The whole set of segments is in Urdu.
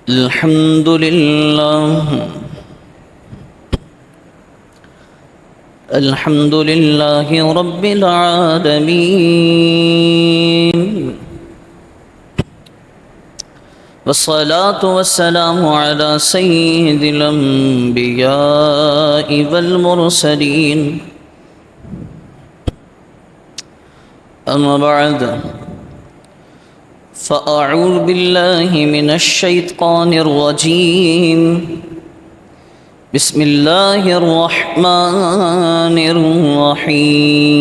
الحمد لله رب العالمين، والصلاة والسلام على سيد الأنبياء والمرسلين. أما بعد، فأعوذ بالله من الشيطان الرجيم. بسم الله الرحمن الرحيم.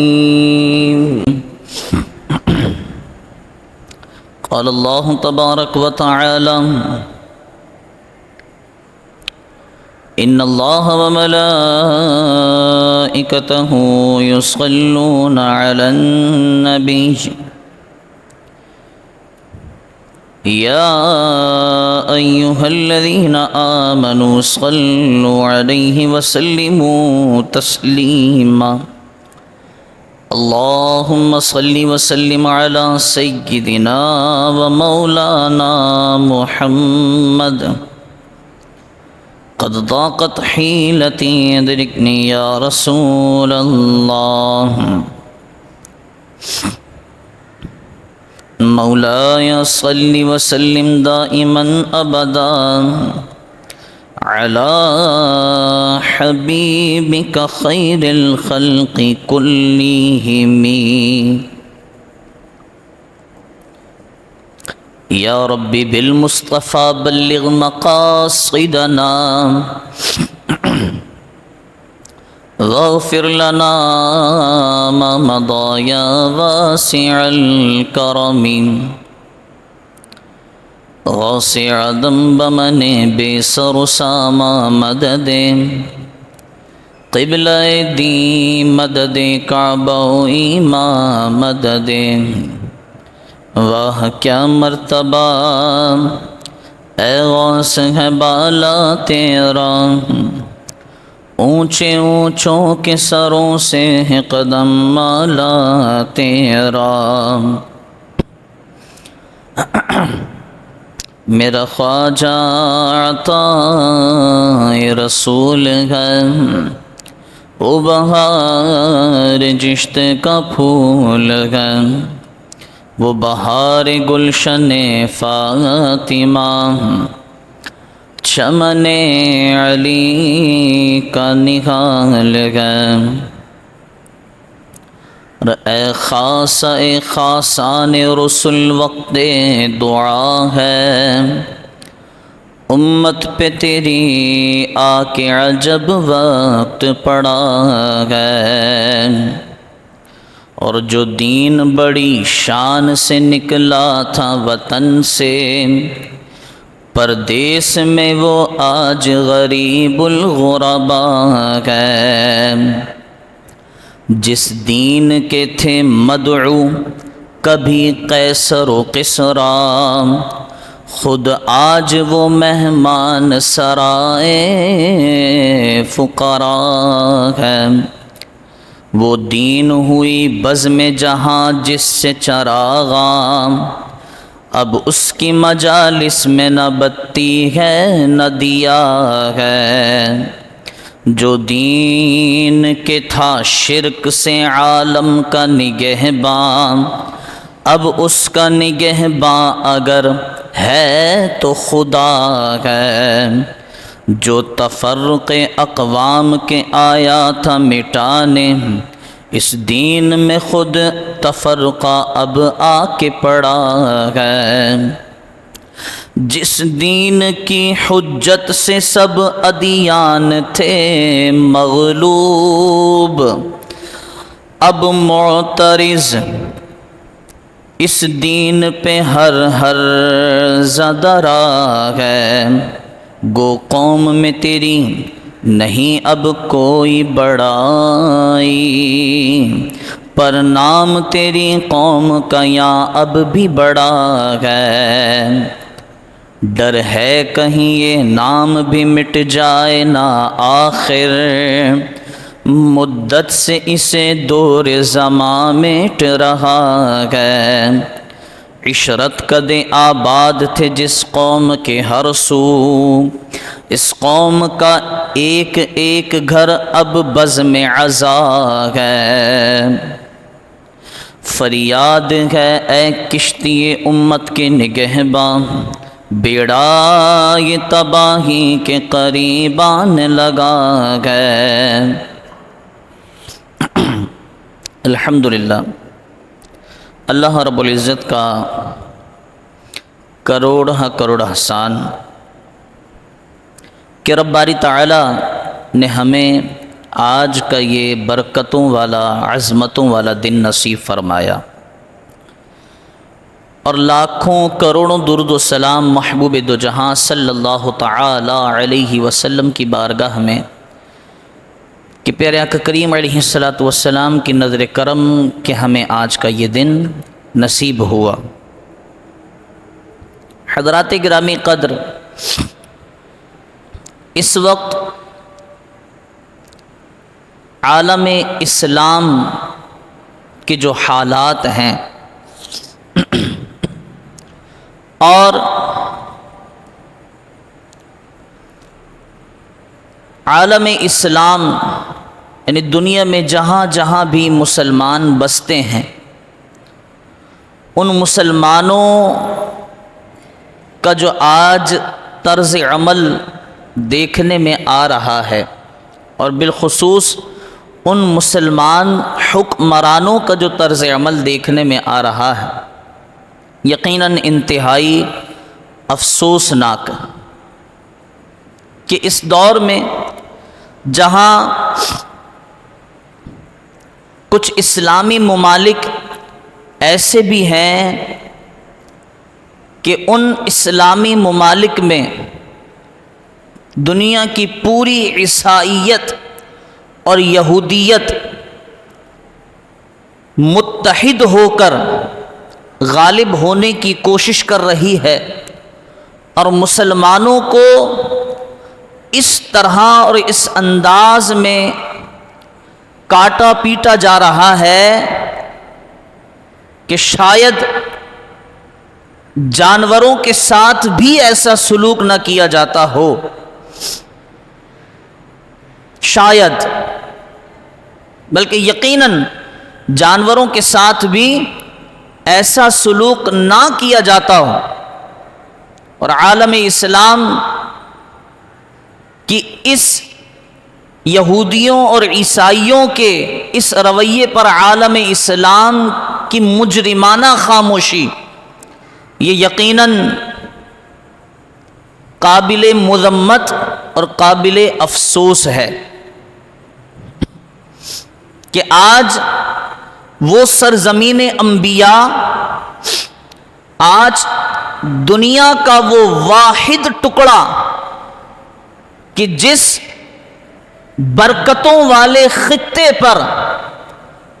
قال الله تبارك وتعالى: إن الله وملائكته يصلون على النبي يا أيها الذين آمنوا صلوا عليه وسلموا تسليما. اللهم صل وسلم على سيدنا ومولانا محمد. قد ضاقت حيلتي ادركني يا رسول الله. مولاي صل وسلم دائما أبدا على حبيبك خير الخلق كلهم. يا ربي بالمصطفى بلغ مقاصدنا، واغفر لنا ما مضى يا واسع الكرم. واسع ذنب من بسر ساما مدد، قبلہ دی مدد کعبہ ایمان مدد. واہ کیا مرتبہ اے غوث ہے بالا تیرا، اونچے اونچوں کے سروں سے ہے قدم مالا تیرا. میرا خواجہ عطائے رسول ہے، وہ بہار جشت کا پھول ہے، وہ بہار گلشن فاطمہ، چمن علی کا نہال ہے. اے خاص اے خاصان رسل وقت دعا ہے، امت پہ تیری آ کے عجب وقت پڑا ہے. اور جو دین بڑی شان سے نکلا تھا وطن سے، پردیس میں وہ آج غریب الغرباء ہے. جس دین کے تھے مدعو کبھی قیصر و کسریٰ، خود آج وہ مہمان سرائے فقراء ہے. وہ دین ہوئی بزم جہاں جس سے چراغاں، اب اس کی مجالس میں نہ بتی ہے نہ دیا ہے. جو دین کے تھا شرک سے عالم کا نگہباں، اب اس کا نگہباں اگر ہے تو خدا ہے. جو تفرق اقوام کے آیا تھا مٹانے، اس دین میں خود تفرقہ اب آ کے پڑا ہے. جس دین کی حجت سے سب ادیان تھے مغلوب، اب معترض اس دین پہ ہر زدرا ہے. گو قوم میں تیری نہیں اب کوئی بڑائی، پر نام تیری قوم کا یہاں اب بھی بڑا ہے. ڈر ہے کہیں یہ نام بھی مٹ جائے نہ آخر، مدت سے اسے دور زماں مٹ رہا ہے. عشرت قدیں آباد تھے جس قوم کے ہر سو، اس قوم کا ایک ایک گھر اب بزم عزا ہے۔ فریاد ہے اے کشتی امت کے نگہباں، بیڑا یہ تباہی کے قریبان لگا ہے۔ الحمدللہ، اللہ رب العزت کا کروڑ احسان کہ رب باری تعالی نے ہمیں آج کا یہ برکتوں والا، عظمتوں والا دن نصیب فرمایا، اور لاکھوں کروڑوں درود و سلام محبوب دو جہاں صلی اللہ تعالی علیہ وسلم کی بارگاہ میں کہ پیارے آقا کریم علیہ الصلوۃ والسلام کی نظر کرم کہ ہمیں آج کا یہ دن نصیب ہوا۔ حضرات گرامی قدر، اس وقت عالم اسلام کے جو حالات ہیں اور عالم اسلام یعنی دنیا میں جہاں جہاں بھی مسلمان بستے ہیں، ان مسلمانوں کا جو آج طرز عمل دیکھنے میں آ رہا ہے، اور بالخصوص ان مسلمان حکمرانوں کا جو طرز عمل دیکھنے میں آ رہا ہے، یقیناً انتہائی افسوسناک کہ اس دور میں جہاں کچھ اسلامی ممالک ایسے بھی ہیں کہ ان اسلامی ممالک میں دنیا کی پوری عیسائیت اور یہودیت متحد ہو کر غالب ہونے کی کوشش کر رہی ہے، اور مسلمانوں کو اس طرح اور اس انداز میں کاٹا پیٹا جا رہا ہے کہ شاید جانوروں کے ساتھ بھی ایسا سلوک نہ کیا جاتا ہو، شاید بلکہ یقیناً جانوروں کے ساتھ بھی ایسا سلوک نہ کیا جاتا ہو، اور عالم اسلام کی اس یہودیوں اور عیسائیوں کے اس رویے پر عالم اسلام کی مجرمانہ خاموشی یہ یقیناً قابل مذمت اور قابل افسوس ہے کہ آج وہ سرزمین انبیاء، آج دنیا کا وہ واحد ٹکڑا کہ جس برکتوں والے خطے پر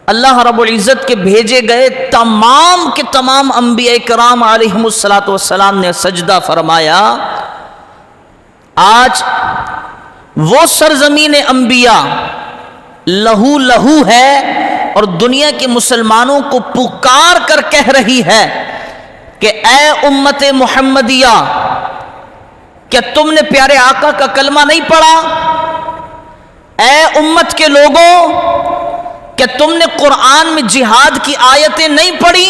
اللہ رب العزت کے بھیجے گئے تمام کے تمام انبیاء کرام علیہم الصلاۃ والسلام نے سجدہ فرمایا، آج وہ سرزمین انبیاء لہو لہو ہے اور دنیا کے مسلمانوں کو پکار کر کہہ رہی ہے کہ اے امت محمدیہ، کیا تم نے پیارے آقا کا کلمہ نہیں پڑھا؟ اے امت کے لوگوں، کیا تم نے قرآن میں جہاد کی آیتیں نہیں پڑھی؟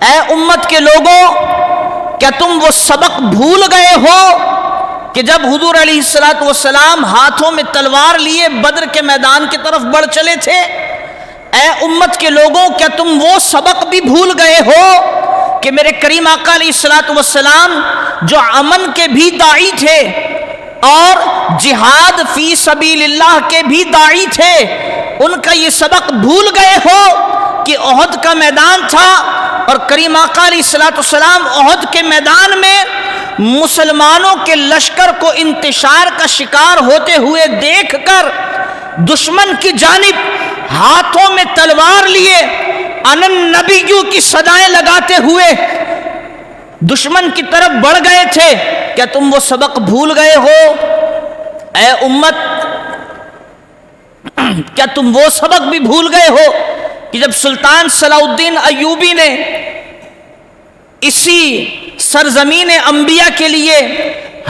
اے امت کے لوگوں، کیا تم وہ سبق بھول گئے ہو کہ جب حضور علیہ الصلوۃ والسلام ہاتھوں میں تلوار لیے بدر کے میدان کی طرف بڑھ چلے تھے؟ اے امت کے لوگوں، کیا تم وہ سبق بھی بھول گئے ہو کہ میرے کریم آقا علیہ الصلوۃ والسلام جو امن کے بھی داعی تھے اور جہاد فی سبیل اللہ کے بھی داعی تھے، ان کا یہ سبق بھول گئے ہو کہ احد کا میدان تھا اور کریم آقا علیہ الصلوۃ والسلام احد کے میدان میں مسلمانوں کے لشکر کو انتشار کا شکار ہوتے ہوئے دیکھ کر دشمن کی جانب ہاتھوں میں تلوار لیے انن نبیوں کی صدائیں لگاتے ہوئے دشمن کی طرف بڑھ گئے تھے؟ کیا تم وہ سبق بھول گئے ہو؟ اے امت، کیا تم وہ سبق بھی بھول گئے ہو کہ جب سلطان صلاح الدین ایوبی نے اسی سرزمین انبیاء کے لیے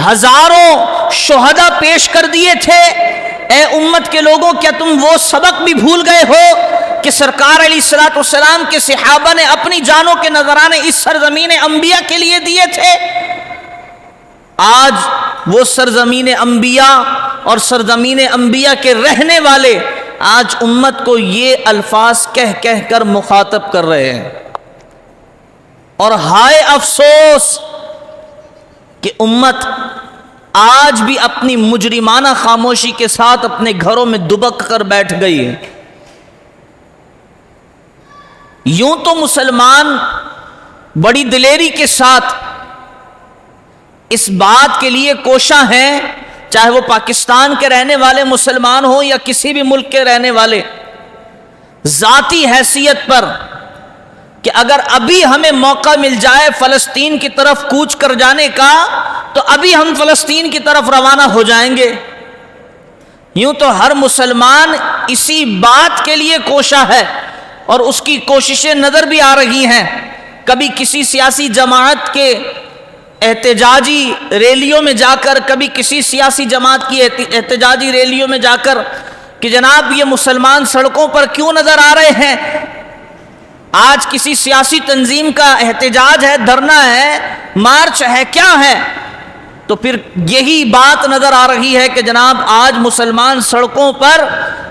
ہزاروں شہداء پیش کر دیے تھے۔ اے امت کے لوگوں، کیا تم وہ سبق بھی بھول گئے ہو کہ سرکار علیہ الصلوۃ والسلام کے صحابہ نے اپنی جانوں کے نذرانے اس سرزمین انبیاء کے لیے دیے تھے؟ آج وہ سرزمین انبیاء اور سرزمین انبیاء کے رہنے والے آج امت کو یہ الفاظ کہہ کہہ کر مخاطب کر رہے ہیں، اور ہائے افسوس کہ امت آج بھی اپنی مجرمانہ خاموشی کے ساتھ اپنے گھروں میں دبک کر بیٹھ گئی ہے۔ یوں تو مسلمان بڑی دلیری کے ساتھ اس بات کے لیے کوشاں ہیں، چاہے وہ پاکستان کے رہنے والے مسلمان ہوں یا کسی بھی ملک کے رہنے والے، ذاتی حیثیت پر کہ اگر ابھی ہمیں موقع مل جائے فلسطین کی طرف کوچ کر جانے کا تو ابھی ہم فلسطین کی طرف روانہ ہو جائیں گے۔ یوں تو ہر مسلمان اسی بات کے لیے کوشاں ہے اور اس کی کوششیں نظر بھی آ رہی ہیں۔ کبھی کسی سیاسی جماعت کے احتجاجی ریلیوں میں جا کر، کبھی کسی سیاسی جماعت کی احتجاجی ریلیوں میں جا کر کہ جناب یہ مسلمان سڑکوں پر کیوں نظر آ رہے ہیں؟ آج کسی سیاسی تنظیم کا احتجاج ہے، دھرنا ہے، مارچ ہے، کیا ہے؟ تو پھر یہی بات نظر آ رہی ہے کہ جناب آج مسلمان سڑکوں پر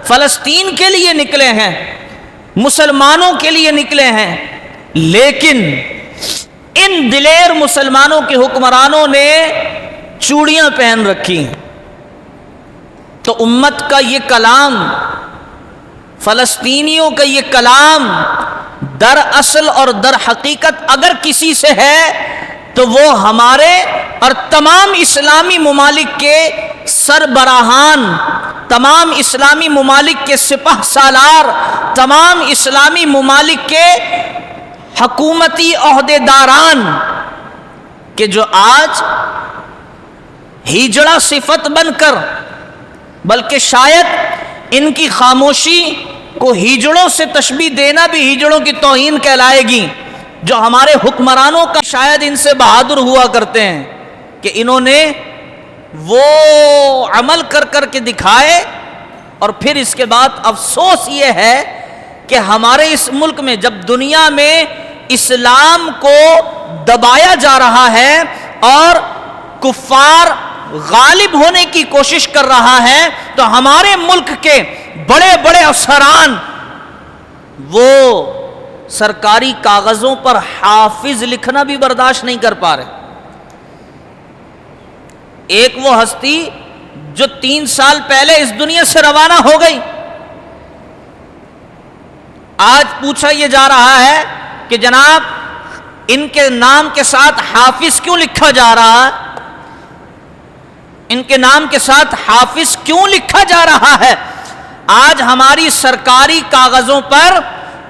فلسطین کے لیے نکلے ہیں، مسلمانوں کے لیے نکلے ہیں، لیکن ان دلیر مسلمانوں کے حکمرانوں نے چوڑیاں پہن رکھی ہیں۔ تو امت کا یہ کلام، فلسطینیوں کا یہ کلام در اصل اور در حقیقت اگر کسی سے ہے تو وہ ہمارے اور تمام اسلامی ممالک کے سربراہان، تمام اسلامی ممالک کے سپہ سالار، تمام اسلامی ممالک کے حکومتی عہدیداران کہ جو آج ہیجڑا صفت بن کر، بلکہ شاید ان کی خاموشی کو ہیجڑوں سے تشبیہ دینا بھی ہیجڑوں کی توہین کہلائے گی، جو ہمارے حکمرانوں کا شاید ان سے بہادر ہوا کرتے ہیں کہ انہوں نے وہ عمل کر کر کے دکھائے، اور پھر اس کے بعد افسوس یہ ہے کہ ہمارے اس ملک میں جب دنیا میں اسلام کو دبایا جا رہا ہے اور کفار غالب ہونے کی کوشش کر رہا ہے، تو ہمارے ملک کے بڑے بڑے افسران وہ سرکاری کاغذوں پر حافظ لکھنا بھی برداشت نہیں کر پا رہے۔ ایک وہ ہستی جو 3 سال پہلے اس دنیا سے روانہ ہو گئی، آج پوچھا یہ جا رہا ہے کہ جناب ان کے نام کے ساتھ حافظ کیوں لکھا جا رہا ہے؟ ان کے نام کے ساتھ حافظ کیوں لکھا جا رہا ہے؟ آج ہماری سرکاری کاغذوں پر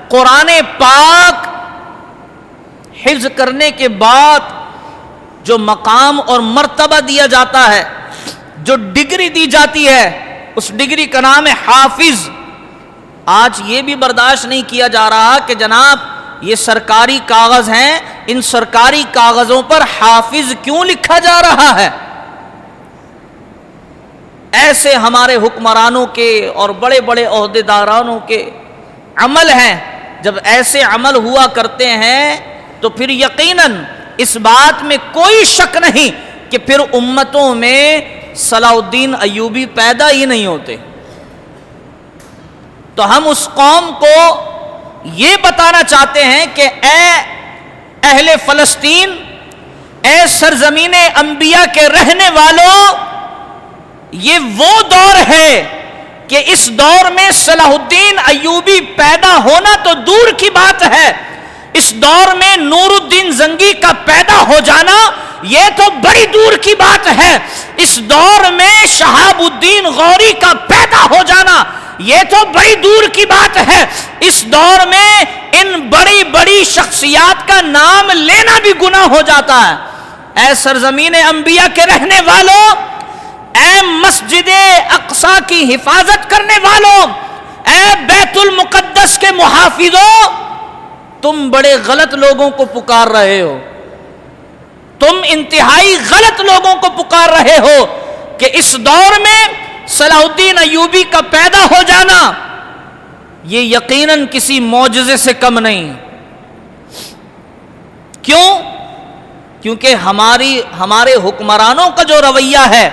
قرآن پاک حفظ کرنے کے بعد جو مقام اور مرتبہ دیا جاتا ہے، جو ڈگری دی جاتی ہے، اس ڈگری کا نام ہے حافظ۔ آج یہ بھی برداشت نہیں کیا جا رہا کہ جناب یہ سرکاری کاغذ ہیں، ان سرکاری کاغذوں پر حافظ کیوں لکھا جا رہا ہے؟ ایسے ہمارے حکمرانوں کے اور بڑے بڑے عہدیدارانوں کے عمل ہیں۔ جب ایسے عمل ہوا کرتے ہیں تو پھر یقیناً اس بات میں کوئی شک نہیں کہ پھر امتوں میں صلاح الدین ایوبی پیدا ہی نہیں ہوتے۔ تو ہم اس قوم کو یہ بتانا چاہتے ہیں کہ اے اہل فلسطین، اے سرزمین انبیاء کے رہنے والوں، یہ وہ دور ہے کہ اس دور میں صلاح الدین ایوبی پیدا ہونا تو دور کی بات ہے، اس دور میں نور الدین زنگی کا پیدا ہو جانا یہ تو بڑی دور کی بات ہے، اس دور میں شہاب الدین غوری کا پیدا ہو جانا یہ تو بڑی دور کی بات ہے، اس دور میں ان بڑی بڑی شخصیات کا نام لینا بھی گناہ ہو جاتا ہے۔ اے سرزمین انبیاء کے رہنے والوں، اے مسجد اقصی کی حفاظت کرنے والوں، اے بیت المقدس کے محافظوں، تم بڑے غلط لوگوں کو پکار رہے ہو۔ تم انتہائی غلط لوگوں کو پکار رہے ہو کہ اس دور میں صلاح الدین ایوبی کا پیدا ہو جانا یہ یقیناً کسی معجزے سے کم نہیں. کیوں؟ کیونکہ ہمارے حکمرانوں کا جو رویہ ہے،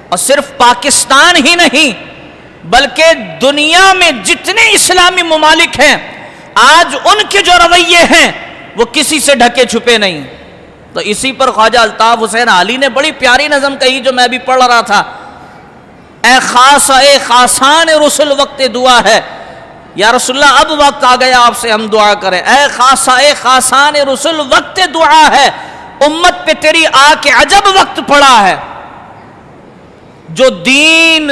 اور صرف پاکستان ہی نہیں بلکہ دنیا میں جتنے اسلامی ممالک ہیں آج ان کے جو رویے ہیں وہ کسی سے ڈھکے چھپے نہیں. تو اسی پر خواجہ الطاف حسین علی نے بڑی پیاری نظم کہی جو میں ابھی پڑھ رہا تھا. اے خاص اے خاصان رسول وقت دعا ہے، یا رسول اللہ اب وقت آ گیا آپ سے ہم دعا کریں. اے خاص اے خاصان رسول وقت دعا ہے، امت پہ تیری آ کے عجب وقت پڑا ہے. جو دین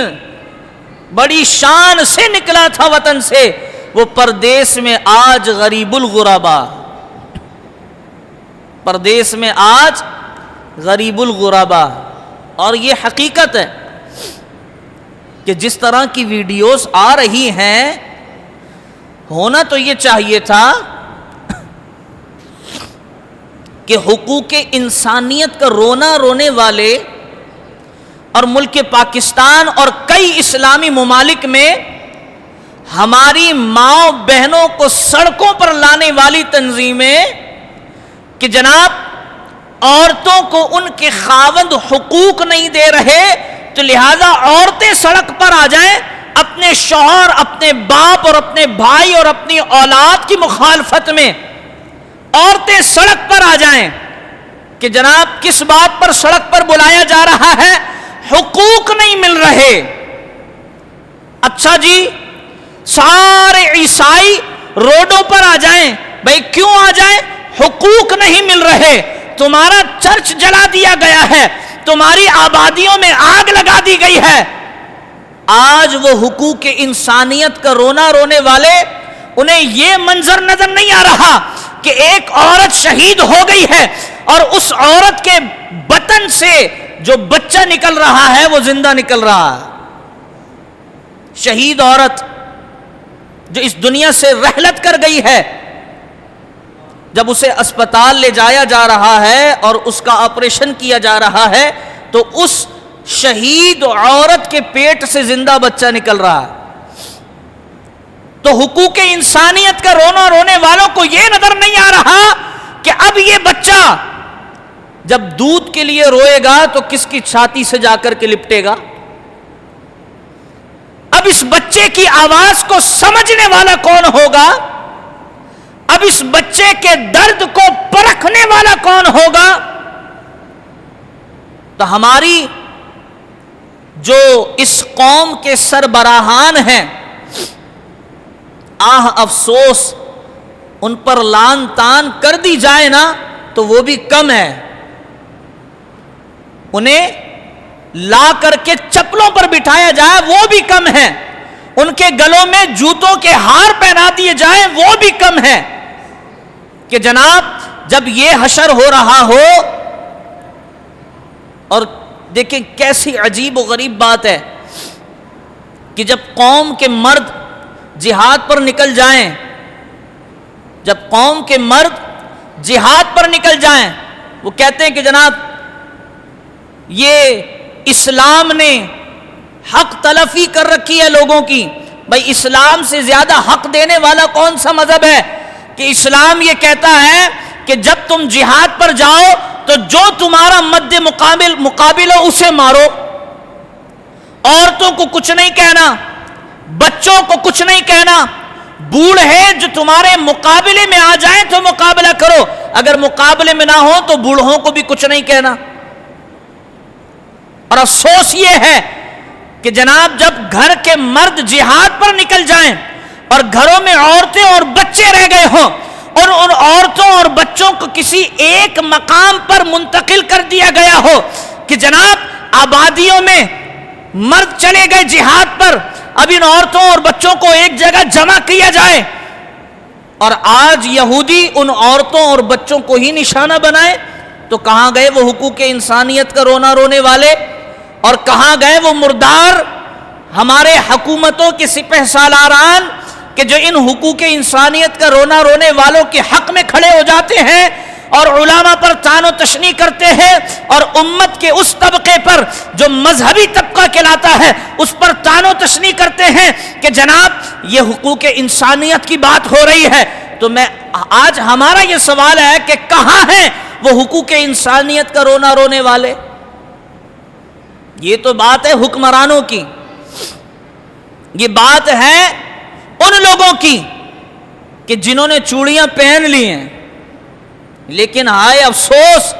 بڑی شان سے نکلا تھا وطن سے وہ پردیس میں آج غریب الغربا، پردیس میں آج غریب الغربا. اور یہ حقیقت ہے کہ جس طرح کی ویڈیوز آ رہی ہیں ہونا تو یہ چاہیے تھا کہ حقوق انسانیت کا رونا رونے والے اور ملک پاکستان اور کئی اسلامی ممالک میں ہماری ماں بہنوں کو سڑکوں پر لانے والی تنظیمیں کہ جناب عورتوں کو ان کے خاوند حقوق نہیں دے رہے تو لہذا عورتیں سڑک پر آ جائیں اپنے شوہر، اپنے باپ اور اپنے بھائی اور اپنی اولاد کی مخالفت میں. عورتیں سڑک پر آ جائیں کہ جناب کس بات پر سڑک پر بلایا جا رہا ہے؟ حقوق نہیں مل رہے. اچھا جی، سارے عیسائی روڈوں پر آ جائیں. بھئی کیوں آ جائیں؟ حقوق نہیں مل رہے. تمہارا چرچ جلا دیا گیا ہے، تمہاری آبادیوں میں آگ لگا دی گئی ہے. آج وہ حقوق انسانیت کا رونا رونے والے انہیں یہ منظر نظر نہیں آ رہا کہ ایک عورت شہید ہو گئی ہے اور اس عورت کے بطن سے جو بچہ نکل رہا ہے وہ زندہ نکل رہا ہے. شہید عورت جو اس دنیا سے رحلت کر گئی ہے، جب اسے اسپتال لے جایا جا رہا ہے اور اس کا آپریشن کیا جا رہا ہے تو اس شہید عورت کے پیٹ سے زندہ بچہ نکل رہا ہے. تو حقوق انسانیت کا رونا رونے والوں کو یہ نظر نہیں آ رہا کہ اب یہ بچہ جب دودھ کے لیے روئے گا تو کس کی چھاتی سے جا کر کے لپٹے گا؟ اب اس بچے کی آواز کو سمجھنے والا کون ہوگا؟ اب اس بچے کے درد کو پرکھنے والا کون ہوگا؟ تو ہماری جو اس قوم کے سربراہان ہیں، آہ افسوس ان پر لان تان کر دی جائے نا تو وہ بھی کم ہے. انہیں لا کر کے چپلوں پر بٹھایا جائے وہ بھی کم ہے. ان کے گلوں میں جوتوں کے ہار پہنا دیے جائیں وہ بھی کم ہے. کہ جناب جب یہ حشر ہو رہا ہو، اور دیکھیں کیسی عجیب و غریب بات ہے کہ جب قوم کے مرد جہاد پر نکل جائیں، جب قوم کے مرد جہاد پر نکل جائیں وہ کہتے ہیں کہ جناب یہ اسلام نے حق تلفی کر رکھی ہے لوگوں کی. بھائی اسلام سے زیادہ حق دینے والا کون سا مذہب ہے کہ اسلام یہ کہتا ہے کہ جب تم جہاد پر جاؤ تو جو تمہارا مد مقابل ہو اسے مارو. عورتوں کو کچھ نہیں کہنا، بچوں کو کچھ نہیں کہنا، بوڑھے جو تمہارے مقابلے میں آ جائیں تو مقابلہ کرو، اگر مقابلے میں نہ ہو تو بوڑھوں کو بھی کچھ نہیں کہنا. اور افسوس یہ ہے کہ جناب جب گھر کے مرد جہاد پر نکل جائیں اور گھروں میں عورتیں اور بچے رہ گئے ہوں اور ان عورتوں اور بچوں کو کسی ایک مقام پر منتقل کر دیا گیا ہو کہ جناب آبادیوں میں مرد چلے گئے جہاد پر، اب ان عورتوں اور بچوں کو ایک جگہ جمع کیا جائے، اور آج یہودی ان عورتوں اور بچوں کو ہی نشانہ بنائے، تو کہاں گئے وہ حقوق انسانیت کا رونا رونے والے؟ اور کہاں گئے وہ مردار ہمارے حکومتوں کے سپہ سالاران کہ جو ان حقوق انسانیت کا رونا رونے والوں کے حق میں کھڑے ہو جاتے ہیں اور علماء پر طعن و تشنیع کرتے ہیں اور امت کے اس طبقے پر جو مذہبی طبقہ کہلاتا ہے اس پر طعن و تشنیع کرتے ہیں کہ جناب یہ حقوق انسانیت کی بات ہو رہی ہے، تو میں آج ہمارا یہ سوال ہے کہ کہاں ہیں وہ حقوق انسانیت کا رونا رونے والے؟ یہ تو بات ہے حکمرانوں کی، یہ بات ہے ان لوگوں کی کہ جنہوں نے چوڑیاں پہن لی ہیں، لیکن ہائے افسوس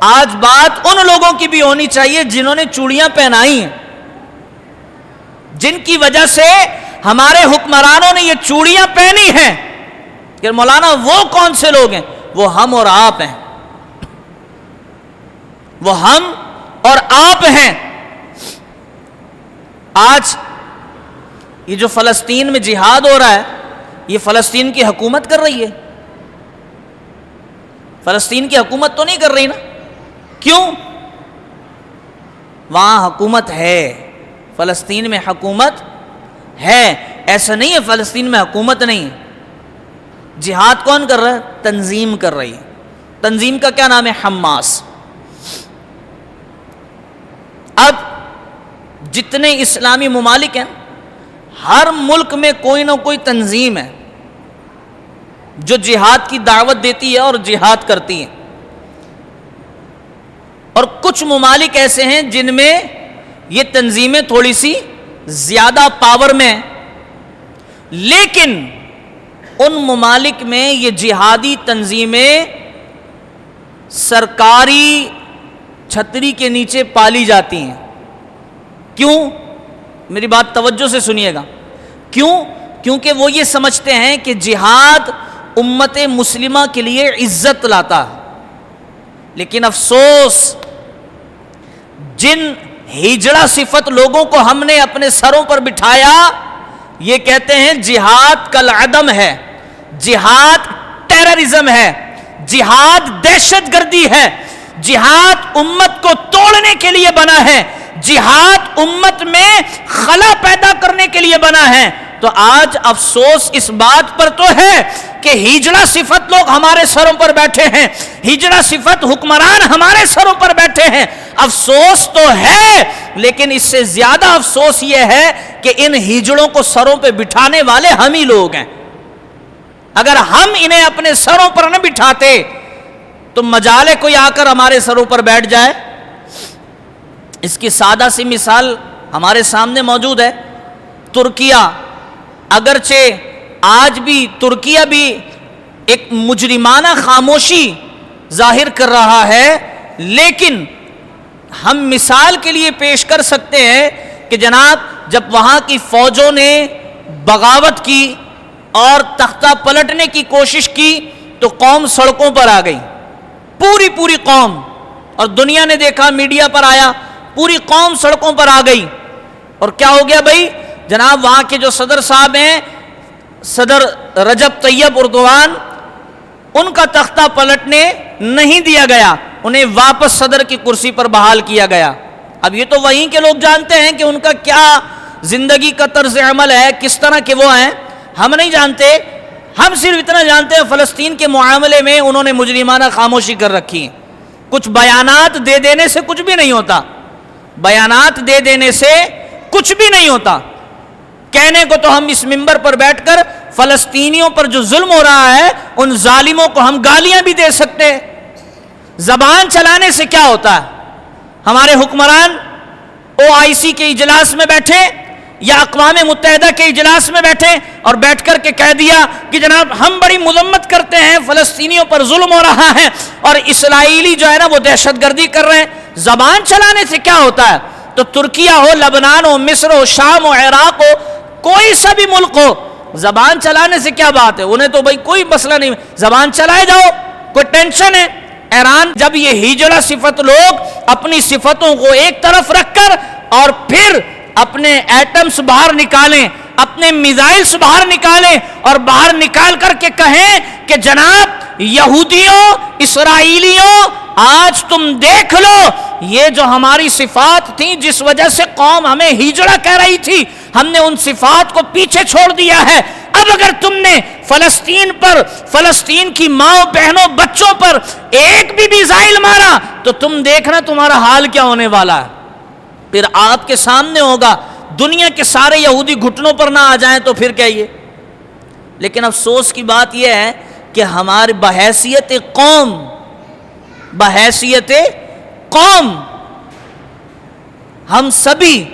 آج بات ان لوگوں کی بھی ہونی چاہیے جنہوں نے چوڑیاں پہنائی ہیں، جن کی وجہ سے ہمارے حکمرانوں نے یہ چوڑیاں پہنی ہیں۔ کہ مولانا وہ کون سے لوگ ہیں؟ وہ ہم اور آپ ہیں، وہ ہم اور آپ ہیں۔ آج یہ جو فلسطین میں جہاد ہو رہا ہے، یہ فلسطین کی حکومت کر رہی ہے؟ فلسطین کی حکومت تو نہیں کر رہی نا؟ کیوں؟ وہاں حکومت ہے، فلسطین میں حکومت ہے، ایسا نہیں ہے فلسطین میں حکومت نہیں ہے۔ جہاد کون کر رہا ہے؟ تنظیم کر رہی ہے۔ تنظیم کا کیا نام ہے؟ حماس۔ اب جتنے اسلامی ممالک ہیں، ہر ملک میں کوئی نہ کوئی تنظیم ہے جو جہاد کی دعوت دیتی ہے اور جہاد کرتی ہے، اور کچھ ممالک ایسے ہیں جن میں یہ تنظیمیں تھوڑی سی زیادہ پاور میں ہیں، لیکن ان ممالک میں یہ جہادی تنظیمیں سرکاری چھتری کے نیچے پالی جاتی ہیں۔ کیوں؟ میری بات توجہ سے سنیے گا۔ کیوں؟ کیونکہ وہ یہ سمجھتے ہیں کہ جہاد امت مسلمہ کے لیے عزت لاتا ہے، لیکن افسوس جن ہجڑا صفت لوگوں کو ہم نے اپنے سروں پر بٹھایا، یہ کہتے ہیں جہاد کالعدم ہے، جہاد ٹیررزم ہے، جہاد دہشت گردی ہے، جہاد امت کو توڑنے کے لیے بنا ہے، جہاد امت میں خلا پیدا کرنے کے لیے بنا ہے۔ تو آج افسوس اس بات پر تو ہے کہ ہجڑا صفت لوگ ہمارے سروں پر بیٹھے ہیں، ہجڑا صفت حکمران ہمارے سروں پر بیٹھے ہیں۔ افسوس تو ہے، لیکن اس سے زیادہ افسوس یہ ہے کہ ان ہجڑوں کو سروں پہ بٹھانے والے ہم ہی لوگ ہیں۔ اگر ہم انہیں اپنے سروں پر نہ بٹھاتے تو مجال ہے کوئی آ کر ہمارے سروں پر بیٹھ جائے۔ اس کی سادہ سی مثال ہمارے سامنے موجود ہے۔ ترکیہ، اگرچہ آج بھی ترکیہ بھی ایک مجرمانہ خاموشی ظاہر کر رہا ہے، لیکن ہم مثال کے لیے پیش کر سکتے ہیں کہ جناب جب وہاں کی فوجوں نے بغاوت کی اور تختہ پلٹنے کی کوشش کی تو قوم سڑکوں پر آ گئی، پوری قوم، اور دنیا نے دیکھا، میڈیا پر آیا، پوری قوم سڑکوں پر آ گئی۔ اور کیا ہو گیا بھائی؟ جناب وہاں کے جو صدر صاحب ہیں، صدر رجب طیب اردوان، ان کا تختہ پلٹنے نہیں دیا گیا، انہیں واپس صدر کی کرسی پر بحال کیا گیا۔ اب یہ تو وہیں کے لوگ جانتے ہیں کہ ان کا کیا زندگی کا طرز عمل ہے، کس طرح کے وہ ہیں، ہم نہیں جانتے۔ ہم صرف اتنا جانتے ہیں فلسطین کے معاملے میں انہوں نے مجرمانہ خاموشی کر رکھی ہے۔ کچھ بیانات دے دینے سے کچھ بھی نہیں ہوتا، بیانات دے دینے سے کچھ بھی نہیں ہوتا۔ کہنے کو تو ہم اس منبر پر بیٹھ کر فلسطینیوں پر جو ظلم ہو رہا ہے ان ظالموں کو ہم گالیاں بھی دے سکتے ہیں۔ زبان چلانے سے کیا ہوتا ہے؟ ہمارے حکمران OIC کے اجلاس میں بیٹھے یا اقوام متحدہ کے اجلاس میں بیٹھے اور بیٹھ کر کے کہہ دیا کہ جناب ہم بڑی مذمت کرتے ہیں، فلسطینیوں پر ظلم ہو رہا ہے اور اسرائیلی جو ہے نا وہ دہشت گردی کر رہے ہیں۔ زبان چلانے سے کیا ہوتا ہے؟ تو ترکیہ ہو، لبنان ہو، مصر ہو، شام ہو، عراق ہو، کوئی سا بھی ملک ہو، زبان چلانے سے کیا بات ہے؟ انہیں تو بھائی کوئی مسئلہ نہیں، زبان چلائے جاؤ، کوئی ٹینشن ہے؟ ایران جب یہ ہجڑا صفت لوگ اپنی صفتوں کو ایک طرف رکھ کر اور پھر اپنے ایٹمز باہر نکالیں، اپنے میزائلز باہر نکالیں اور باہر نکال کر کے کہیں کہ جناب یہودیوں، اسرائیلیوں، آج تم دیکھ لو یہ جو ہماری صفات تھیں جس وجہ سے قوم ہمیں ہجڑا کہہ رہی تھی، ہم نے ان صفات کو پیچھے چھوڑ دیا ہے۔ اب اگر تم نے فلسطین پر، فلسطین کی ماں بہنوں بچوں پر ایک بھی میزائل مارا تو تم دیکھنا تمہارا حال کیا ہونے والا ہے. پھر آپ کے سامنے ہوگا. دنیا کے سارے یہودی گھٹنوں پر نہ آ جائیں تو پھر کیا یہ. لیکن افسوس کی بات یہ ہے کہ ہمارے بحیثیت قوم ہم سبھی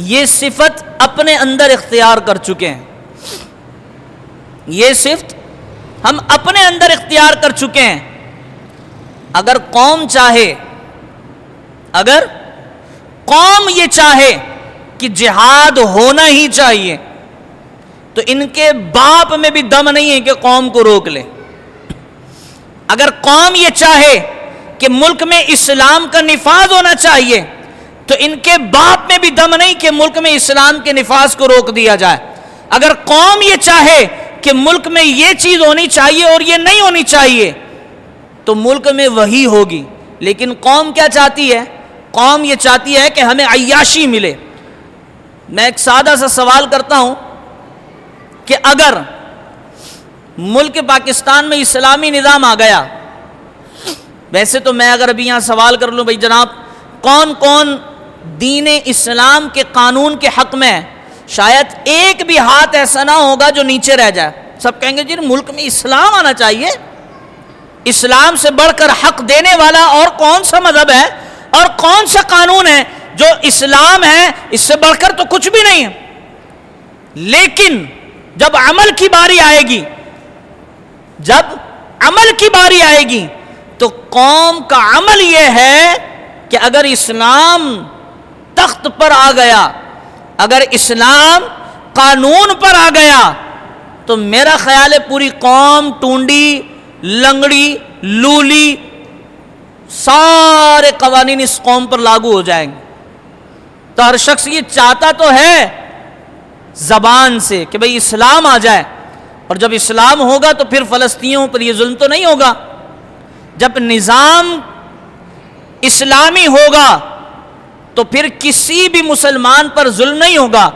یہ صفت اپنے اندر اختیار کر چکے ہیں. یہ صفت ہم اپنے اندر اختیار کر چکے ہیں. اگر قوم یہ چاہے کہ جہاد ہونا ہی چاہیے تو ان کے باپ میں بھی دم نہیں ہے کہ قوم کو روک لے. اگر قوم یہ چاہے کہ ملک میں اسلام کا نفاذ ہونا چاہیے تو ان کے باپ میں بھی دم نہیں کہ ملک میں اسلام کے نفاذ کو روک دیا جائے. اگر قوم یہ چاہے کہ ملک میں یہ چیز ہونی چاہیے اور یہ نہیں ہونی چاہیے تو ملک میں وہی ہوگی. لیکن قوم کیا چاہتی ہے؟ قوم یہ چاہتی ہے کہ ہمیں عیاشی ملے. میں ایک سادہ سا سوال کرتا ہوں کہ اگر ملک پاکستان میں اسلامی نظام آ گیا، ویسے تو میں اگر ابھی یہاں سوال کر لوں بھائی جناب کون کون دین اسلام کے قانون کے حق میں ہے، شاید ایک بھی ہاتھ ایسا نہ ہوگا جو نیچے رہ جائے. سب کہیں گے جی ملک میں اسلام آنا چاہیے. اسلام سے بڑھ کر حق دینے والا اور کون سا مذہب ہے اور کون سا قانون ہے جو اسلام ہے؟ اس سے بڑھ کر تو کچھ بھی نہیں ہے. لیکن جب عمل کی باری آئے گی تو قوم کا عمل یہ ہے کہ اگر اسلام تخت پر آ گیا، اگر اسلام قانون پر آ گیا تو میرا خیال ہے پوری قوم ٹونڈی، لنگڑی، لولی، سارے قوانین اس قوم پر لاگو ہو جائیں گے. تو ہر شخص یہ چاہتا تو ہے زبان سے کہ بھئی اسلام آ جائے، اور جب اسلام ہوگا تو پھر فلسطینیوں پر یہ ظلم تو نہیں ہوگا. جب نظام اسلامی ہوگا تو پھر کسی بھی مسلمان پر ظلم نہیں ہوگا.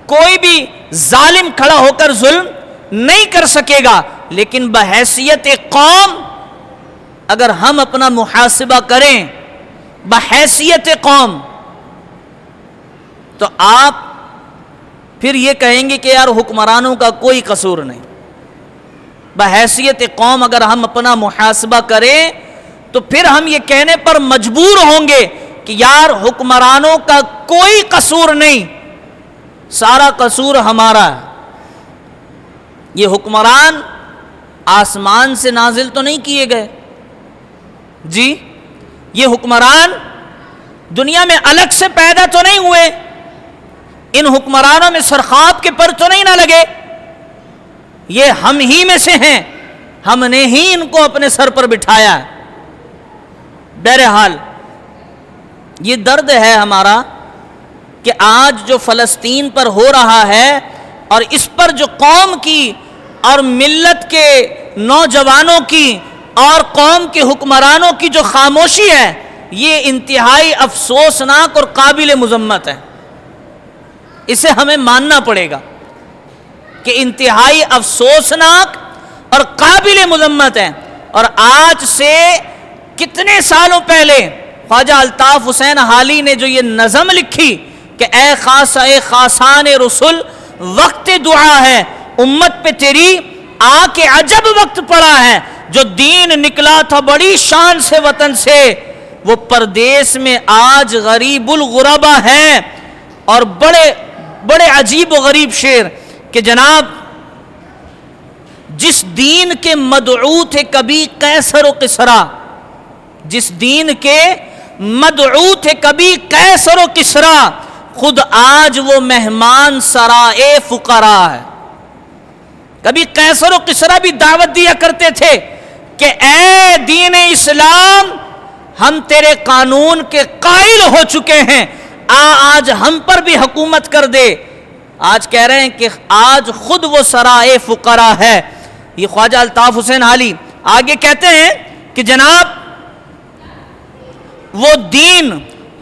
کوئی بھی ظالم کھڑا ہو کر ظلم نہیں کر سکے گا. لیکن بحیثیت قوم اگر ہم اپنا محاسبہ کریں بحیثیت قوم تو آپ پھر یہ کہیں گے کہ یار حکمرانوں کا کوئی قصور نہیں. بحیثیت قوم اگر ہم اپنا محاسبہ کریں تو پھر ہم یہ کہنے پر مجبور ہوں گے کہ یار حکمرانوں کا کوئی قصور نہیں، سارا قصور ہمارا ہے. یہ حکمران آسمان سے نازل تو نہیں کیے گئے جی، یہ حکمران دنیا میں الگ سے پیدا تو نہیں ہوئے، ان حکمرانوں میں سرخاب کے پر تو نہیں نہ لگے، یہ ہم ہی میں سے ہیں، ہم نے ہی ان کو اپنے سر پر بٹھایا ہے. بہرحال یہ درد ہے ہمارا کہ آج جو فلسطین پر ہو رہا ہے اور اس پر جو قوم کی اور ملت کے نوجوانوں کی اور قوم کے حکمرانوں کی جو خاموشی ہے، یہ انتہائی افسوسناک اور قابل مذمت ہے. اسے ہمیں ماننا پڑے گا کہ انتہائی افسوسناک اور قابل مذمت ہے. اور آج سے کتنے سالوں پہلے خواجہ الطاف حسین حالی نے جو یہ نظم لکھی کہ اے خاصان رسول وقت دعا ہے، امت پہ تیری آ کے عجب وقت پڑا ہے، جو دین نکلا تھا بڑی شان سے وطن سے وہ پردیس میں آج غریب الغربا ہے. اور بڑے عجیب و غریب شعر کہ جناب جس دین کے مدعو تھے کبھی قیصر و کسریٰ، جس دین کے مدعو تھے کبھی قیصر و کسریٰ، خود آج وہ مہمان سرائے فقراء ہے. کبھی قیصر و کسریٰ بھی دعوت دیا کرتے تھے کہ اے دین اسلام ہم تیرے قانون کے قائل ہو چکے ہیں، آج ہم پر بھی حکومت کر دے. آج کہہ رہے ہیں کہ آج خود وہ سرائے فقراء ہے. یہ خواجہ الطاف حسین حالی آگے کہتے ہیں کہ جناب وہ دین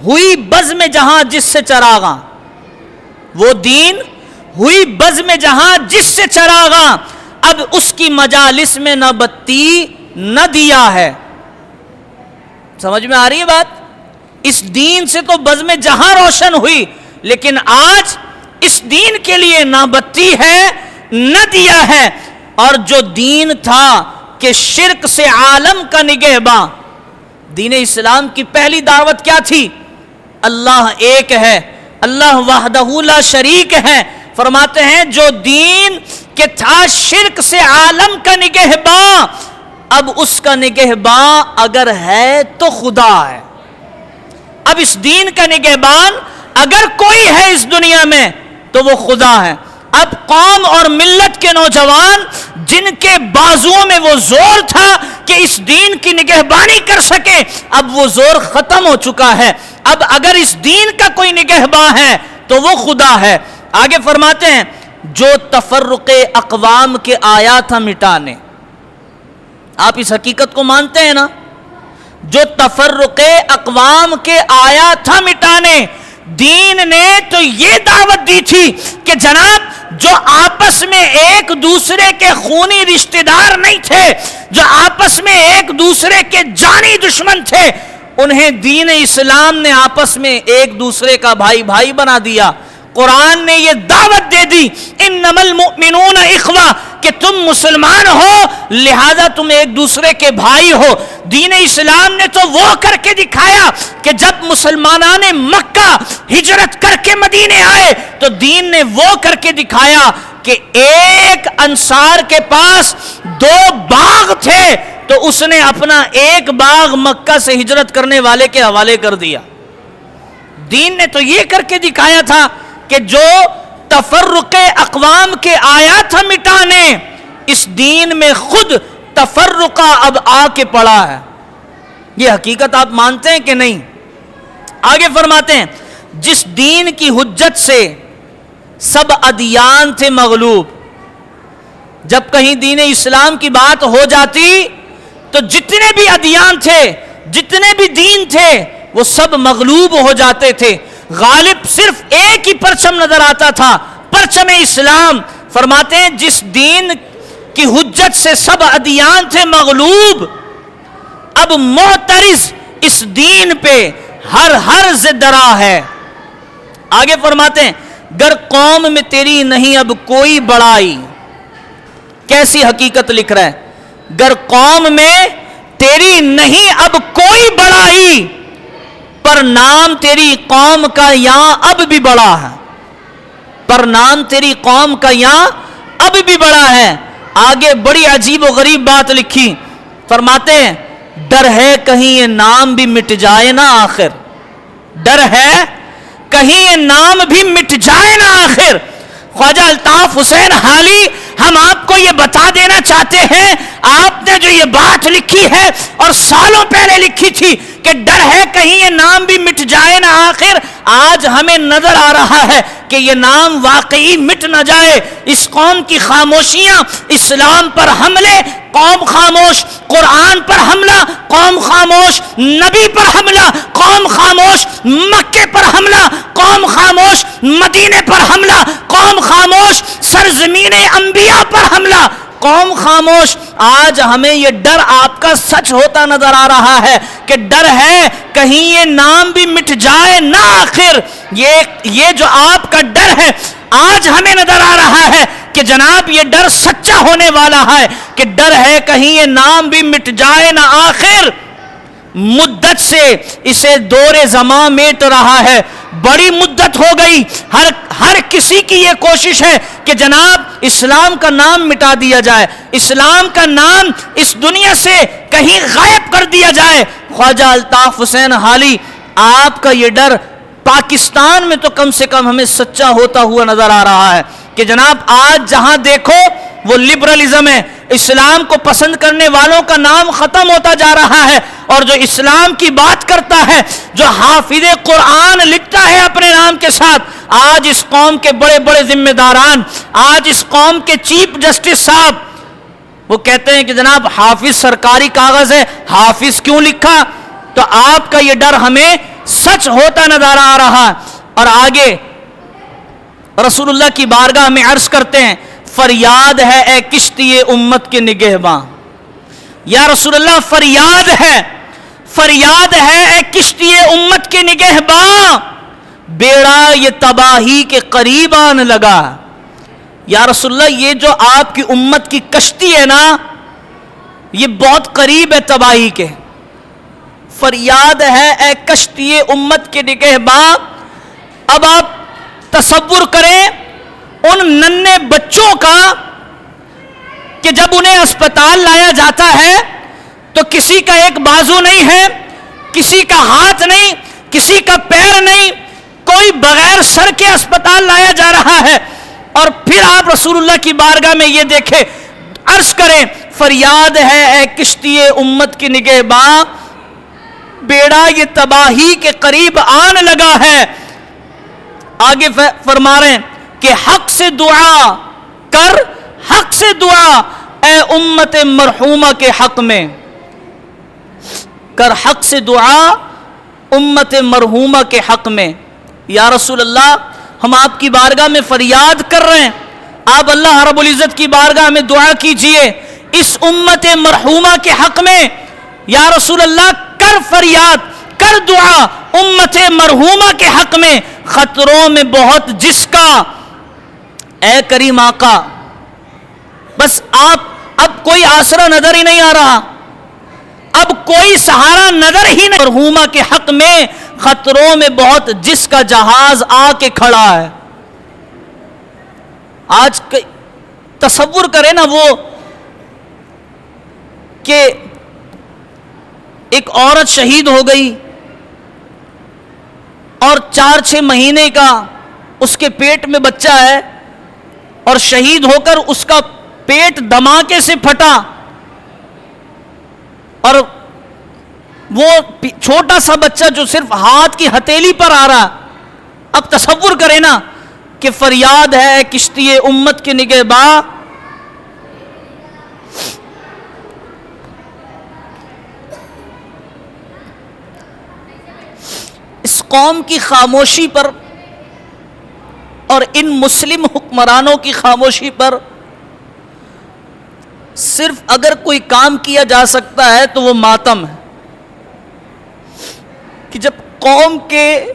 ہوئی بزم جہاں جس سے چراغاں، وہ دین ہوئی بزم جہاں جس سے چراغاں، اب اس کی مجالس میں نہ بتی نہ دیا ہے۔ سمجھ میں آ رہی ہے بات؟ اس دین سے تو بزم جہاں روشن ہوئی، لیکن آج اس دین کے لیے نہ بتی ہے نہ دیا ہے۔ اور جو دین تھا کہ شرک سے عالم کا نگہباں، دین اسلام کی پہلی دعوت کیا تھی؟ اللہ ایک ہے، اللہ وحدہ لا شریک ہے۔ فرماتے ہیں جو دین کہ تھا شرک سے عالم کا نگہباں، اب اس کا نگہباں اگر ہے تو خدا ہے۔ اب اس دین کا نگہبان اگر کوئی ہے اس دنیا میں تو وہ خدا ہے۔ اب قوم اور ملت کے نوجوان جن کے بازوؤں میں وہ زور تھا کہ اس دین کی نگہبانی کر سکے، اب وہ زور ختم ہو چکا ہے۔ اب اگر اس دین کا کوئی نگہباں ہے تو وہ خدا ہے۔ آگے فرماتے ہیں جو تفرق اقوام کے آیا تھا مٹانے، آپ اس حقیقت کو مانتے ہیں نا؟ جو تفرق اقوام کے آیا تھا مٹانے، دین نے تو یہ دعوت دی تھی کہ جناب جو آپس میں ایک دوسرے کے خونی رشتہ دار نہیں تھے، جو آپس میں ایک دوسرے کے جانی دشمن تھے، انہیں دین اسلام نے آپس میں ایک دوسرے کا بھائی بھائی بنا دیا۔ قرآن نے یہ دعوت دے دی انما المؤمنون اخوہ، کہ تم مسلمان ہو لہذا تم ایک دوسرے کے بھائی ہو۔ دین اسلام نے تو وہ کر کے دکھایا کہ جب مسلمانان مکہ ہجرت کر کے مدینے آئے تو دین نے وہ کر کے دکھایا کہ ایک انصار کے پاس 2 باغ تھے تو اس نے اپنا ایک باغ مکہ سے ہجرت کرنے والے کے حوالے کر دیا۔ دین نے تو یہ کر کے دکھایا تھا کہ جو تفرق اقوام کے آیا تھا مٹانے، اس دین میں خود تفرقہ اب آ کے پڑا ہے۔ یہ حقیقت آپ مانتے ہیں کہ نہیں؟ آگے فرماتے ہیں جس دین کی حجت سے سب ادیان تھے مغلوب، جب کہیں دین اسلام کی بات ہو جاتی تو جتنے بھی ادیان تھے، جتنے بھی دین تھے، وہ سب مغلوب ہو جاتے تھے۔ غالب صرف ایک ہی پرچم نظر آتا تھا، پرچم اسلام۔ فرماتے ہیں جس دین کی حجت سے سب ادیان تھے مغلوب، اب معترض اس دین پہ ہر زدرا ہے۔ آگے فرماتے ہیں گر قوم میں تیری نہیں اب کوئی بڑائی، کیسی حقیقت لکھ رہا ہے؟ گر قوم میں تیری نہیں اب کوئی بڑائی، پر نام تیری قوم کا یہاں اب بھی بڑا ہے، پر نام تیری قوم کا یہاں اب بھی بڑا ہے۔ آگے بڑی عجیب و غریب بات لکھی، فرماتے ہیں ڈر ہے کہیں یہ نام بھی مٹ جائے نا آخر، ڈر ہے کہیں یہ نام بھی مٹ جائے نا آخر۔ خواجہ الطاف حسین حالی ہم آپ کو یہ بتا دینا چاہتے ہیں، آپ نے جو یہ بات لکھی ہے اور سالوں پہلے لکھی تھی کہ ڈر ہے کہیں یہ نام بھی مٹ جائے نا آخر، آج ہمیں نظر آ رہا ہے کہ یہ نام واقعی مٹ نہ جائے۔ اس قوم کی خاموشیاں، اسلام پر حملے قوم خاموش، قرآن پر حملہ قوم خاموش، نبی پر حملہ قوم خاموش، مکے پر حملہ قوم خاموش، مدینے پر حملہ قوم خاموش، سرزمین انبیاء پر حملہ قوم خاموش۔ آج ہمیں یہ ڈر آپ کا سچ ہوتا نظر آ رہا ہے کہ ڈر ہے کہیں یہ نام بھی مٹ جائے نہ آخر۔ یہ جو آپ کا ڈر ہے آج ہمیں نظر آ رہا ہے کہ جناب یہ ڈر سچا ہونے والا ہے کہ ڈر ہے کہیں یہ نام بھی مٹ جائے نہ آخر۔ مدت سے اسے دور زمان میٹ رہا ہے، بڑی مدت ہو گئی، ہر کسی کی یہ کوشش ہے کہ جناب اسلام کا نام مٹا دیا جائے، اسلام کا نام اس دنیا سے کہیں غائب کر دیا جائے۔ خواجہ الطاف حسین حالی آپ کا یہ ڈر پاکستان میں تو کم سے کم ہمیں سچا ہوتا ہوا نظر آ رہا ہے کہ جناب آج جہاں دیکھو وہ لبرلزم ہے، اسلام کو پسند کرنے والوں کا نام ختم ہوتا جا رہا ہے، اور جو اسلام کی بات کرتا ہے، جو حافظ قرآن لکھتا ہے اپنے نام کے ساتھ، آج اس قوم کے بڑے بڑے ذمہ داران، آج اس قوم کے چیف جسٹس صاحب وہ کہتے ہیں کہ جناب حافظ سرکاری کاغذ ہے، حافظ کیوں لکھا؟ تو آپ کا یہ ڈر ہمیں سچ ہوتا نظر آ رہا ہے۔ اور رسول اللہ کی بارگاہ میں عرض کرتے ہیں فریاد ہے اے کشتی امت کے نگہباں، یا رسول اللہ فریاد ہے اے کشتی امت کے نگہباں، بیڑا یہ تباہی کے قریب آنے لگا۔ یا رسول اللہ یہ جو آپ کی امت کی کشتی ہے نا، یہ بہت قریب ہے تباہی کے۔ فریاد ہے اے کشتی امت کے نگہباں۔ اب آپ تصور کریں ان ننھے بچوں کا کہ جب انہیں اسپتال لایا جاتا ہے تو کسی کا ایک بازو نہیں ہے، کسی کا ہاتھ نہیں، کسی کا پیر نہیں، کوئی بغیر سر کے اسپتال لایا جا رہا ہے، اور پھر آپ رسول اللہ کی بارگاہ میں یہ دیکھیں، عرض کریں فریاد ہے اے کشتی امت کی نگہباں، بیڑا یہ تباہی کے قریب آنے لگا ہے۔ آگے فرما رہے ہیں کہ حق سے دعا کر، حق سے دعا اے امت مرحومہ کے حق میں، کر حق سے دعا امت مرحومہ کے حق میں۔ یا رسول اللہ ہم آپ کی بارگاہ میں فریاد کر رہے ہیں، آپ اللہ رب العزت کی بارگاہ میں دعا کیجئے اس امت مرحومہ کے حق میں۔ یا رسول اللہ کر فریاد، کر دعا امت مرحومہ کے حق میں، خطروں میں بہت جس کا اے کریم آقا۔ بس آپ اب کوئی آسرا نظر ہی نہیں آ رہا، اب کوئی سہارا نظر ہی نہیں۔ مرحومہ کے حق میں خطروں میں بہت جس کا جہاز آ کے کھڑا ہے۔ آج تصور کریں نا وہ کہ ایک عورت شہید ہو گئی اور 4-6 مہینے کا اس کے پیٹ میں بچہ ہے، اور شہید ہو کر اس کا پیٹ دھماکے سے پھٹا، اور وہ چھوٹا سا بچہ جو صرف ہاتھ کی ہتھیلی پر آ رہا۔ اب تصور کریں نا کہ فریاد ہے کشتی امت کے نگہباں، اس قوم کی خاموشی پر اور ان مسلم حکمرانوں کی خاموشی پر صرف اگر کوئی کام کیا جا سکتا ہے تو وہ ماتم ہے، کہ جب قوم کے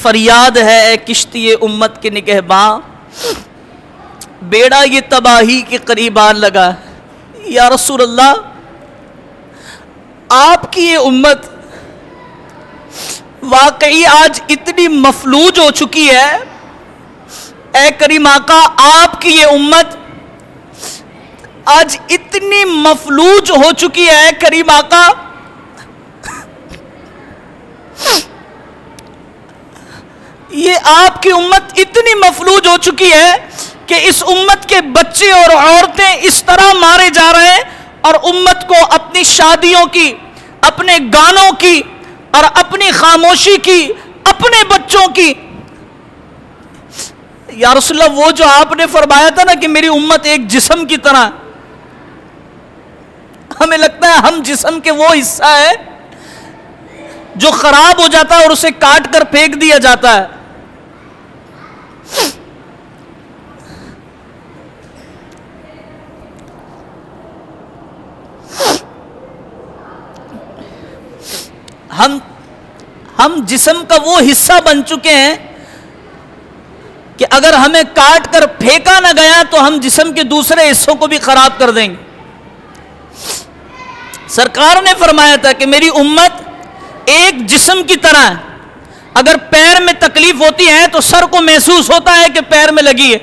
فریاد ہے اے کشتی امت کے نگہباں، بیڑا یہ تباہی کے قریب آن لگا۔ یا رسول اللہ آپ کی یہ امت واقعی آج اتنی مفلوج ہو چکی ہے، اے کریم آقا آپ کی یہ امت آج اتنی مفلوج ہو چکی ہے کریم آقا، یہ آپ کی امت اتنی مفلوج ہو چکی ہے کہ اس امت کے بچے اور عورتیں اس طرح مارے جا رہے ہیں، اور امت کو اپنی شادیوں کی، اپنے گانوں کی اور اپنی خاموشی کی، اپنے بچوں کی۔ یا رسول اللہ وہ جو آپ نے فرمایا تھا نا کہ میری امت ایک جسم کی طرح، ہمیں لگتا ہے ہم جسم کے وہ حصہ ہے جو خراب ہو جاتا ہے اور اسے کاٹ کر پھینک دیا جاتا ہے۔ ہم جسم کا وہ حصہ بن چکے ہیں کہ اگر ہمیں کاٹ کر پھینکا نہ گیا تو ہم جسم کے دوسرے حصوں کو بھی خراب کر دیں گے۔ سرکار نے فرمایا تھا کہ میری امت ایک جسم کی طرح ہے، اگر پیر میں تکلیف ہوتی ہے تو سر کو محسوس ہوتا ہے کہ پیر میں لگی ہے۔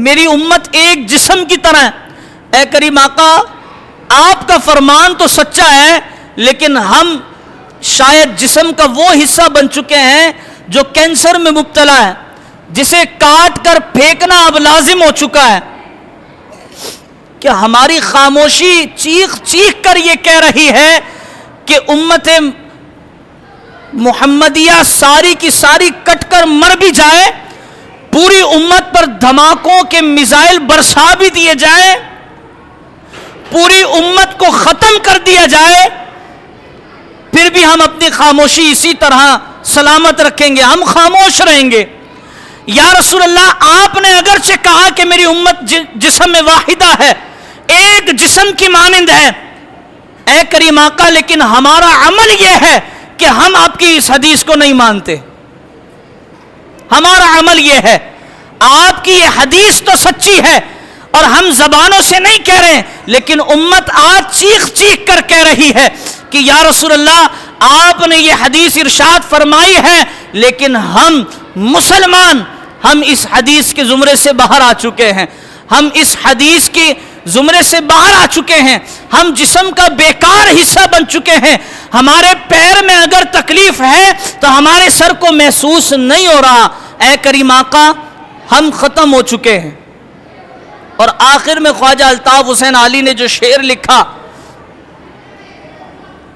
میری امت ایک جسم کی طرح ہے۔ اے کریم آقا آپ کا فرمان تو سچا ہے، لیکن ہم شاید جسم کا وہ حصہ بن چکے ہیں جو کینسر میں مبتلا ہے، جسے کاٹ کر پھینکنا اب لازم ہو چکا ہے۔ کہ ہماری خاموشی چیخ چیخ کر یہ کہہ رہی ہے کہ امت محمدیہ ساری کی ساری کٹ کر مر بھی جائے، پوری امت پر دھماکوں کے میزائل برسا بھی دیے جائیں، پوری امت کو ختم کر دیا جائے، پھر بھی ہم اپنی خاموشی اسی طرح سلامت رکھیں گے، ہم خاموش رہیں گے۔ یا رسول اللہ، آپ نے اگرچہ کہا کہ میری امت جسم میں واحدہ ہے، ایک جسم کی مانند ہے، اے کریم آقا، لیکن ہمارا عمل یہ ہے کہ ہم آپ کی اس حدیث کو نہیں مانتے۔ ہمارا عمل یہ ہے، آپ کی یہ حدیث تو سچی ہے اور ہم زبانوں سے نہیں کہہ رہے ہیں، لیکن امت آج چیخ چیخ کر کہہ رہی ہے کہ یا رسول اللہ، آپ نے یہ حدیث ارشاد فرمائی ہے، لیکن ہم مسلمان، ہم اس حدیث کے زمرے سے باہر آ چکے ہیں، ہم اس حدیث کے زمرے سے باہر آ چکے ہیں، ہم جسم کا بیکار حصہ بن چکے ہیں، ہمارے پیر میں اگر تکلیف ہے تو ہمارے سر کو محسوس نہیں ہو رہا، اے کریم آقا، ہم ختم ہو چکے ہیں۔ اور آخر میں خواجہ الطاف حسین علی نے جو شعر لکھا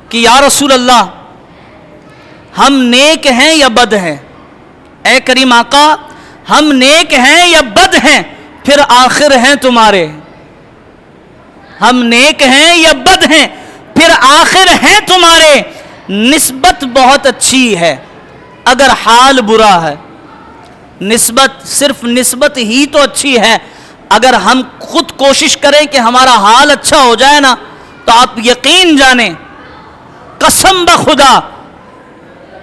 کہ یا رسول اللہ، ہم نیک ہیں یا بد ہیں، اے کریم آقا، ہم نیک ہیں یا بد ہیں، پھر آخر ہیں تمہارے۔ ہم نیک ہیں یا بد ہیں، پھر آخر ہیں تمہارے۔ نسبت بہت اچھی ہے اگر حال برا ہے، نسبت، صرف نسبت ہی تو اچھی ہے، اگر ہم خود کوشش کریں کہ ہمارا حال اچھا ہو جائے نا، تو آپ یقین جانیں، قسم بخدا،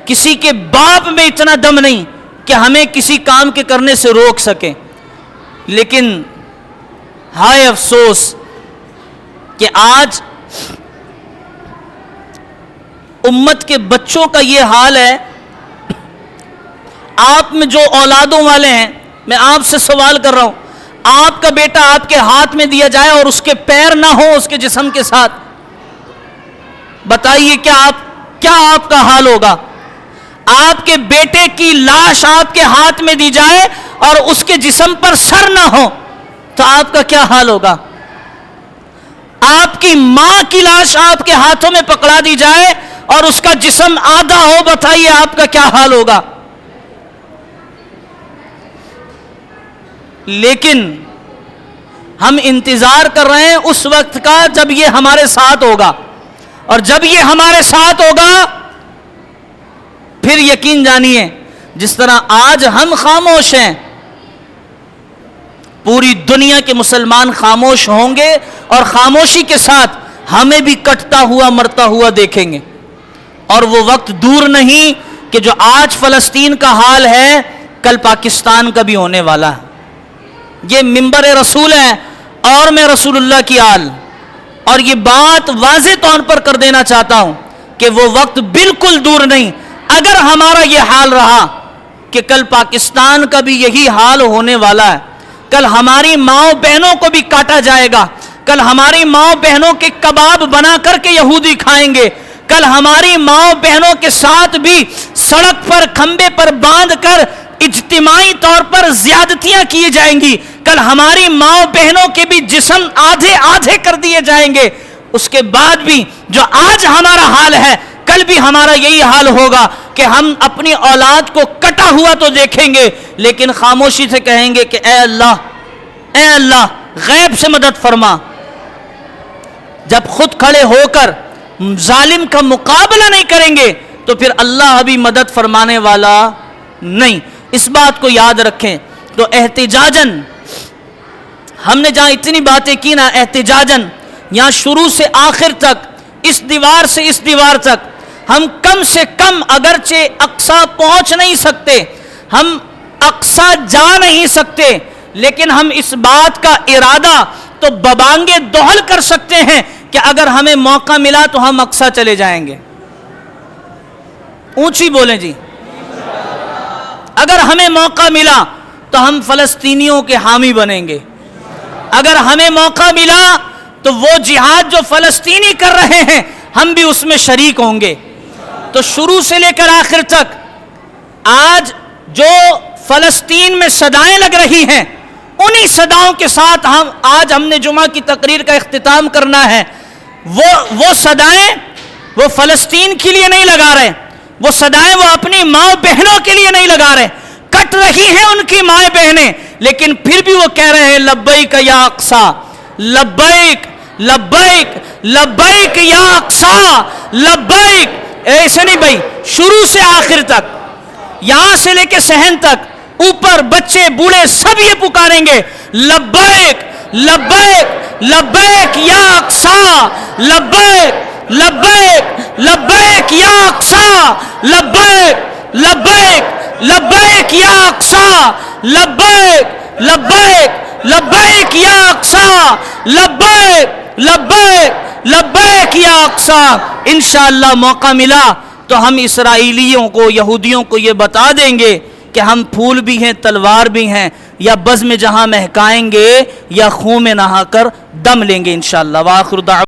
کسی کے باپ میں اتنا دم نہیں کہ ہمیں کسی کام کے کرنے سے روک سکیں۔ لیکن ہائے افسوس کہ آج امت کے بچوں کا یہ حال ہے۔ آپ میں جو اولادوں والے ہیں، میں آپ سے سوال کر رہا ہوں، آپ کا بیٹا آپ کے ہاتھ میں دیا جائے اور اس کے پیر نہ ہو اس کے جسم کے ساتھ، بتائیے کیا آپ کا حال ہوگا؟ آپ کے بیٹے کی لاش آپ کے ہاتھ میں دی جائے اور اس کے جسم پر سر نہ ہو تو آپ کا کیا حال ہوگا؟ آپ کی ماں کی لاش آپ کے ہاتھوں میں پکڑا دی جائے اور اس کا جسم آدھا ہو، بتائیے آپ کا کیا حال ہوگا؟ لیکن ہم انتظار کر رہے ہیں اس وقت کا جب یہ ہمارے ساتھ ہوگا، اور جب یہ ہمارے ساتھ ہوگا پھر یقین جانیے، جس طرح آج ہم خاموش ہیں، پوری دنیا کے مسلمان خاموش ہوں گے اور خاموشی کے ساتھ ہمیں بھی کٹتا ہوا مرتا ہوا دیکھیں گے۔ اور وہ وقت دور نہیں کہ جو آج فلسطین کا حال ہے، کل پاکستان کا بھی ہونے والا ہے۔ یہ منبر رسول ہے اور میں رسول اللہ کی آل، اور یہ بات واضح طور پر کر دینا چاہتا ہوں کہ وہ وقت بالکل دور نہیں۔ اگر ہمارا یہ حال رہا کہ کل پاکستان کا بھی یہی حال ہونے والا ہے، کل ہماری ماؤں بہنوں کو بھی کاٹا جائے گا، کل ہماری ماؤں بہنوں کے کباب بنا کر کے یہودی کھائیں گے، کل ہماری ماؤں بہنوں کے ساتھ بھی سڑک پر کھمبے پر باندھ کر اجتماعی طور پر زیادتیاں کی جائیں گی، کل ہماری ماؤں بہنوں کے بھی جسم آدھے آدھے کر دیے جائیں گے، اس کے بعد بھی جو آج ہمارا حال ہے کل بھی ہمارا یہی حال ہوگا کہ ہم اپنی اولاد کو کٹا ہوا تو دیکھیں گے، لیکن خاموشی سے کہیں گے کہ اے اللہ غیب سے مدد فرما۔ جب خود کھڑے ہو کر ظالم کا مقابلہ نہیں کریں گے تو پھر اللہ بھی مدد فرمانے والا نہیں۔ اس بات کو یاد رکھیں۔ تو احتجاجاً ہم نے جہاں اتنی باتیں کی نا، احتجاجاً یہاں شروع سے آخر تک، اس دیوار سے اس دیوار تک، ہم کم سے کم اگرچہ اقصیٰ پہنچ نہیں سکتے، ہم اقصیٰ جا نہیں سکتے، لیکن ہم اس بات کا ارادہ تو ببانگے دہل کر سکتے ہیں کہ اگر ہمیں موقع ملا تو ہم اقصیٰ چلے جائیں گے۔ اونچی بولیں جی، اگر ہمیں موقع ملا تو ہم فلسطینیوں کے حامی بنیں گے، اگر ہمیں موقع ملا تو وہ جہاد جو فلسطینی کر رہے ہیں ہم بھی اس میں شریک ہوں گے۔ تو شروع سے لے کر آخر تک آج جو فلسطین میں صدائیں لگ رہی ہیں، انہی صداؤں کے ساتھ آج ہم نے جمعہ کی تقریر کا اختتام کرنا ہے۔ وہ صدائیں وہ فلسطین کے لیے نہیں لگا رہے، وہ صدائیں وہ اپنی ماں بہنوں کے لیے نہیں لگا رہے، کٹ کٹ رہی ہیں ان کی مائیں بہنیں، لیکن پھر بھی وہ کہہ رہے ہیں لبیک یا اقصی، لبیک لبیک لبیک یا اقصی لبیک. ایسے نہیں بھائی، شروع سے آخر تک، یہاں سے لے کے صحن تک، اوپر بچے بوڑھے سب یہ پکاریں گے لبیک لبیک لبیک یا اقصی لبیک لبیک لبیک یا اقصی لبیک لبیک لبیک یا اقصی لبیک لبیک لبیک یا اقصی لبیک لبیک لبیک یا اقصی. انشاءاللہ موقع ملا تو ہم اسرائیلیوں کو، یہودیوں کو یہ بتا دیں گے کہ ہم پھول بھی ہیں تلوار بھی ہیں، یا بز میں جہاں مہکائیں گے یا خون میں نہا کر دم لیں گے انشاءاللہ. وآخر دعوانا